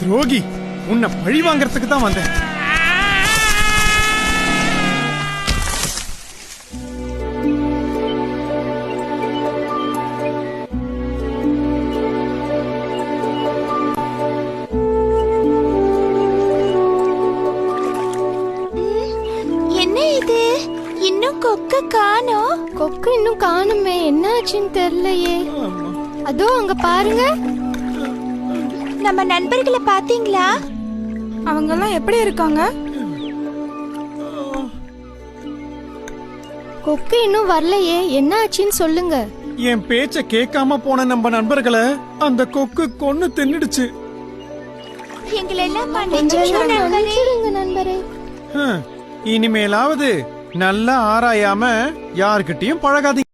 துரோகி, உன்னை பழி வாங்கறதுக்கு தான் வந்தேன். என்ன இது? இன்னும் கொக்கு காணோம். கொக்கு இன்னும் காணுமே, என்னாச்சுன்னு தெரியலையே. அதோ அங்க பாருங்க. நம்ம நண்பர்களை பாத்தீங்களா? அவங்க எல்லாம் எப்படி இருக்காங்க? கொக்கு இன்னும் வரலையே, என்ன ஆச்சுன்னு சொல்லுங்க. என் பேச்ச கேட்காம போன நம்ம நண்பர்களை அந்த கொக்கு கொன்னு தின்னுடுச்சு. எங்களை எல்லாம் மன்னிச்சிடுங்க நண்பரே. இனிமேலாவது நல்லா ஆராயாம யார்கிட்டயும் பழகாதீங்க.